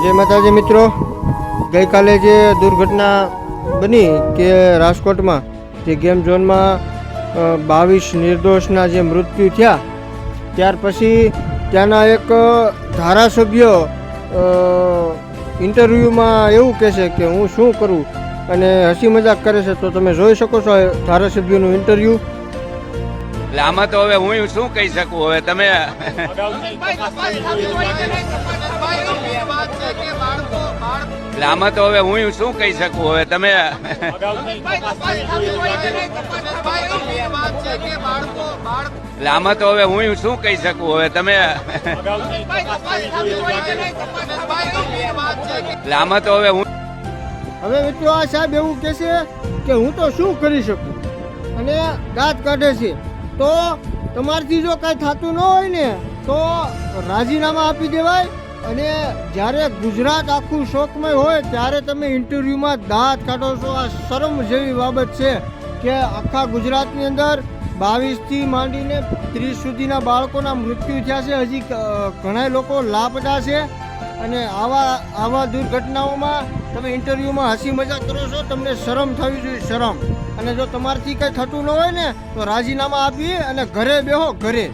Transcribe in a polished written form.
જય માતાજી મિત્રો, ગઈકાલે જે દુર્ઘટના બની કે રાજકોટમાં જે ગેમ ઝોનમાં 22 નિર્દોષના જે મૃત્યુ થયા, ત્યાર પછી ત્યાંના એક ધારાસભ્ય ઇન્ટરવ્યૂમાં એવું કહે છે કે હું શું કરું અને હસી મજાક કરે છે. તો તમે જોઈ શકો છો ધારાસભ્યનું ઇન્ટરવ્યૂ. એટલે આમાં તો હવે હું શું કહી શકું. હવે તમે એટલે આમાં તો હવે હું શું કહી શકું. હવે તમે એટલે આમાં તો હવે હું શું કહી શકું. હવે તમે એટલે આમાં તો હવે હું હવે મિત્રો આ સાહેબ એવું કહે છે કે હું તો શું કરી શકું અને દાંત કાઢે છે. તો તમારથી જો કાંઈ થતું ન હોય ને તો રાજીનામા આપી દેવાય. અને જ્યારે ગુજરાત આખું શોકમય હોય ત્યારે તમે ઇન્ટરવ્યૂમાં દાંત કાઢો છો. આ શરમ જેવી બાબત છે કે આખા ગુજરાતની અંદર 22થી માંડીને 30 સુધીના બાળકોના મૃત્યુ થયા છે. હજી ઘણા લોકો લાપતા છે અને આવા દુર્ઘટનાઓમાં તમે ઇન્ટરવ્યૂમાં હસી મજાક કરો છો. તમને શરમ થવી જોઈએ, શરમ. અને જો તમારથી કંઈ થતું ન હોય ને તો રાજીનામા આપી અને ઘરે બેહો, ઘરે.